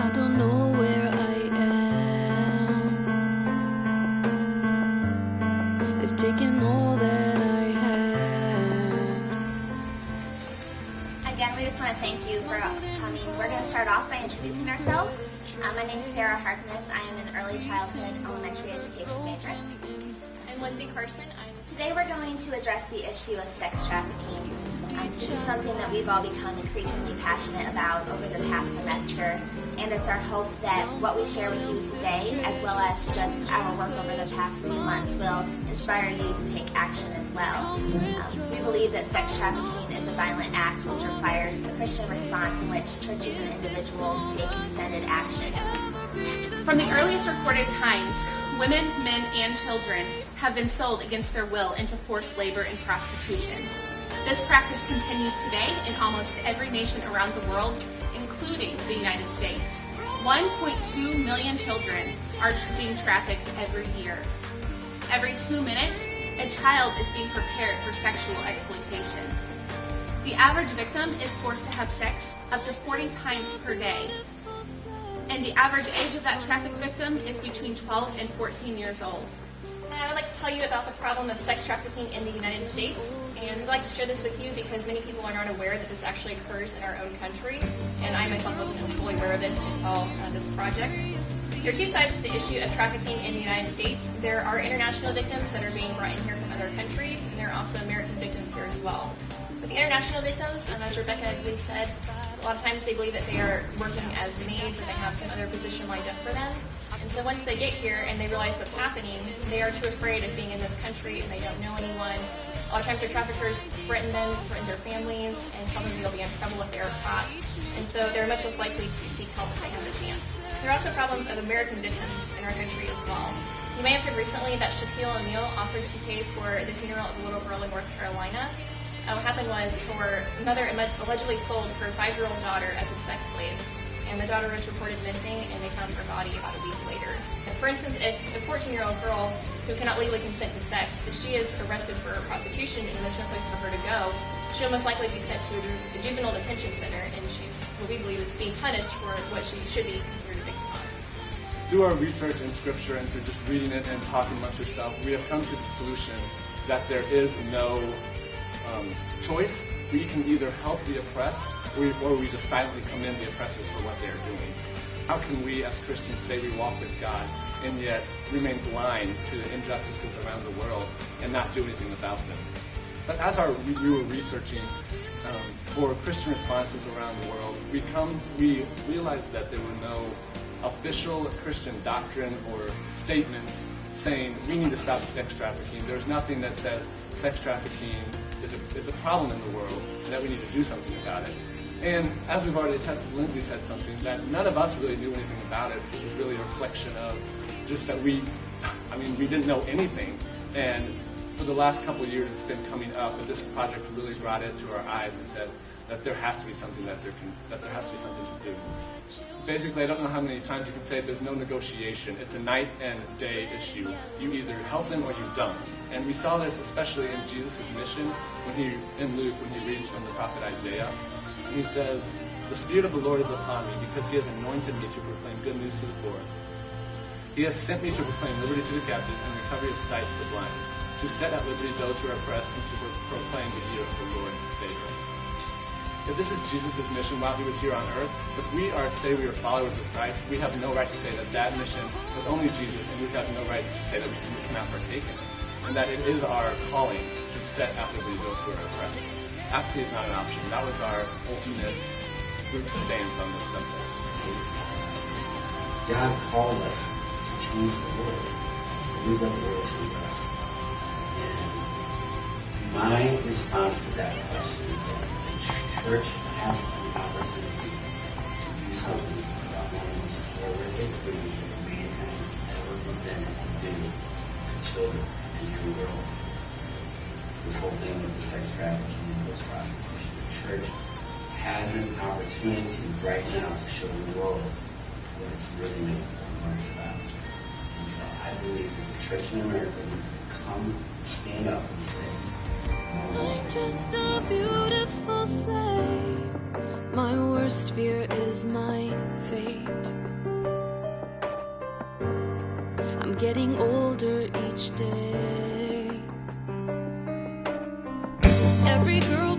I don't know where I am. They've taken all that I had. Again, we just want to thank you for coming. We're going to start off by introducing ourselves. My name is Sarah Harkness. I am an early childhood elementary education major. I'm Lindsay Carson. Today we're going to address the issue of sex trafficking. This is something that we've all become increasingly passionate about over the past semester, and it's our hope that what we share with you today, as well as just our work over the past few months, will inspire you to take action as well. We believe that sex trafficking is a violent act which requires a Christian response in which churches and individuals take extended action. From the earliest recorded times, women, men, and children have been sold against their will into forced labor and prostitution. This practice continues today in almost every nation around the world, including the United States. 1.2 million children are being trafficked every year. Every 2 minutes, a child is being prepared for sexual exploitation. The average victim is forced to have sex up to 40 times per day. And the average age of that trafficked victim is between 12 and 14 years old. I would like to tell you about the problem of sex trafficking in the United States, and I'd like to share this with you because many people are not aware that this actually occurs in our own country, and I myself wasn't really fully aware of this until this project. There are two sides to the issue of trafficking in the United States. There are international victims that are being brought in here from other countries, and there are also American victims here as well. With the international victims, as Rebecca, I believe, said, a lot of times they believe that they are working as maids or they have some other position lined up for them. And so once they get here and they realize what's happening, they are too afraid of being in this country and they don't know anyone. A lot of times their traffickers threaten them, threaten their families, and tell them they'll be in trouble if they're caught. And so they're much less likely to seek help if they have the chance. There are also problems of American victims in our country as well. You may have heard recently that Shaquille O'Neal offered to pay for the funeral of a little girl in North Carolina. What happened was her mother allegedly sold her 5-year-old daughter as a sex slave, and the daughter was reported missing, and they found her body about a week later. For instance, if a 14-year-old girl who cannot legally consent to sex, if she is arrested for prostitution and there's no place for her to go, she'll most likely be sent to a juvenile detention center, and she's what we believe is being punished for what she should be considered a victim of. Through our research in Scripture and through just reading it and talking amongst ourselves, we have come to the solution that there is no choice. We can either help the oppressed or we just silently commend the oppressors for what they are doing. How can we as Christians say we walk with God and yet remain blind to the injustices around the world and not do anything about them? But as we were researching for Christian responses around the world, we realized that there were no official Christian doctrine or statements saying we need to stop sex trafficking. There's nothing that says sex trafficking is a problem in the world and that we need to do something about it. And as we've already tested, Lindsay said something that none of us really knew anything about it, which was really a reflection of just that we didn't know anything. And for the last couple of years, it's been coming up, but this project really brought it to our eyes and said that there has to be something that there has to be something to do. Basically, I don't know how many times you can say there's no negotiation. It's a night and day issue. You either help them or you don't. And we saw this especially in Jesus' mission in Luke when he reads from the prophet Isaiah. And he says, "The Spirit of the Lord is upon me because he has anointed me to proclaim good news to the poor. He has sent me to proclaim liberty to the captives and recovery of sight to the blind, to set at liberty those who are oppressed and to proclaim the year of the Lord's favor." If this is Jesus' mission while he was here on earth, if we say we are followers of Christ, we have no right to say that mission was only Jesus, and we have no right to say that we cannot partake in it, and that it is our calling to set at liberty those who are oppressed. Apathy is not an option. That was our ultimate group stance on this subject. God called us to change the world. We let the world change us. And my response to that question is that the church has an opportunity to do something about one of the most horrific things that mankind has ever invented to do to children and young girls. This whole thing with the sex trafficking and forced prostitution. The church has an opportunity right now to show the world what it's really made for and what it's about. And so I believe that the church in America needs to come, stand up and say, no more. I'm just a beautiful slave My worst fear is my fate. I'm getting older each day. Every girl